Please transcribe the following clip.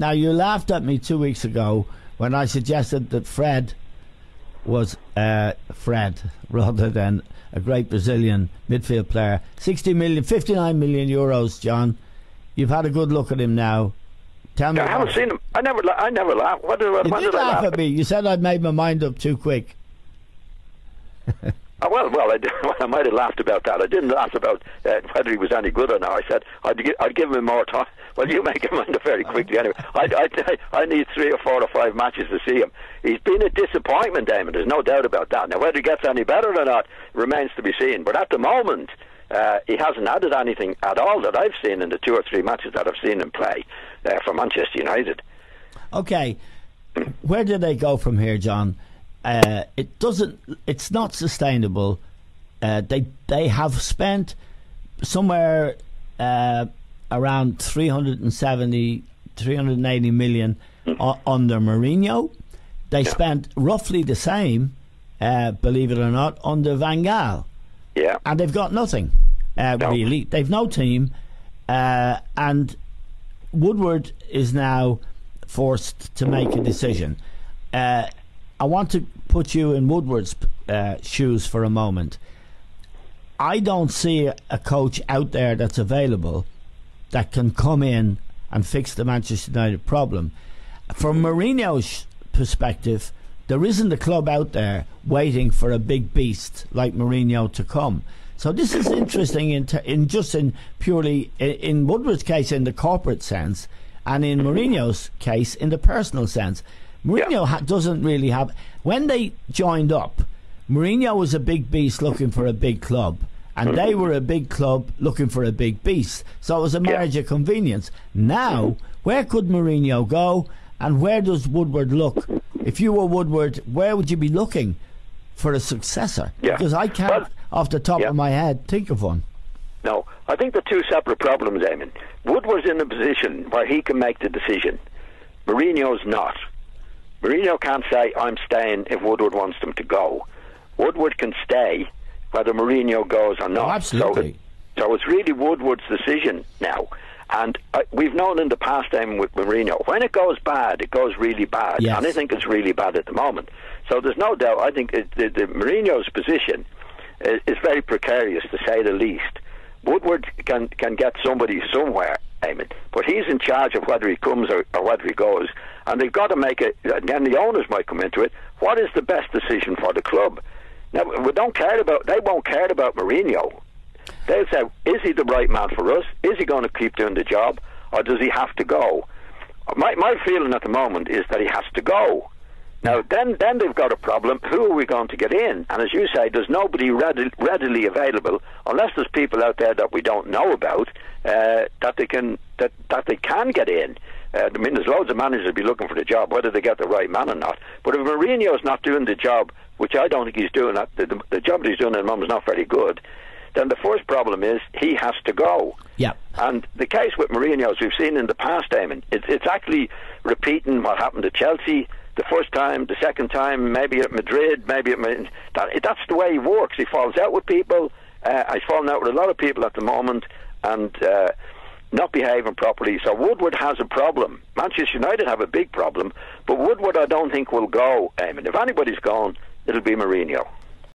Now, you laughed at me 2 weeks ago when I suggested that Fred was Fred rather than a great Brazilian midfield player. 59 million euros, John. You've had a good look at him now. Tell me. I haven't seen him. I never laughed. What did you did I laugh at me. You said I'd made my mind up too quick. Well, I might have laughed about that. I didn't laugh about whether he was any good or not. I said I'd give him more time. Well, you make your mind up very quickly anyway. I need 3 or 4 or 5 matches to see him. He's been a disappointment, Damon. There's no doubt about that. Now, whether he gets any better or not remains to be seen. But at the moment, he hasn't added anything at all that I've seen in the 2 or 3 matches that I've seen him play for Manchester United. Okay, where do they go from here, John? It's not sustainable. They have spent somewhere around 380 million under Mourinho. They spent roughly the same, believe it or not, under Van Gaal. Yeah. And they've got nothing, really. They've no team, and Woodward is now forced to make a decision. I want to put you in Woodward's shoes for a moment. I don't see a coach out there that's available that can come in and fix the Manchester United problem. From Mourinho's perspective, there isn't a club out there waiting for a big beast like Mourinho to come. So this is interesting in Woodward's case in the corporate sense, and in Mourinho's case in the personal sense. Mourinho doesn't really have... When they joined up, Mourinho was a big beast looking for a big club, and they were a big club looking for a big beast. So it was a marriage of convenience. Now, where could Mourinho go, and where does Woodward look? If you were Woodward, where would you be looking for a successor? Because I can't, off the top of my head, think of one. No, I think they're two separate problems, Eamon. Woodward's in a position where he can make the decision. Mourinho's not. Mourinho can't say, I'm staying if Woodward wants them to go. Woodward can stay whether Mourinho goes or not. Oh, absolutely. So it's really Woodward's decision now. And we've known in the past time with Mourinho, when it goes bad, it goes really bad. Yes. And I think it's really bad at the moment. So there's no doubt, I think the Mourinho's position is very precarious, to say the least. Woodward can get somebody somewhere, Eamon, but he's in charge of whether he comes or whether he goes, and they've got to make it. Then the owners might come into it. What is the best decision for the club? Now, they won't care about Mourinho. They'll say, is he the right man for us? Is he going to keep doing the job, or does he have to go? My feeling at the moment is that he has to go. Now, then they've got a problem. Who are we going to get in? And as you say, there's nobody readily available, unless there's people out there that we don't know about that they can get in. I mean, there's loads of managers who'll be looking for the job, whether they get the right man or not. But if Mourinho's not doing the job, which I don't think he's doing, the job that he's doing at the moment is not very good, then the first problem is he has to go. Yeah. And the case with Mourinho, as we've seen in the past, Eamon, it's actually repeating what happened to Chelsea the first time, the second time, maybe at Madrid, that's the way he works. He falls out with people. He's falling out with a lot of people at the moment, and not behaving properly. So Woodward has a problem. Manchester United have a big problem, but Woodward I don't think will go, Eamon. If anybody's gone, it'll be Mourinho.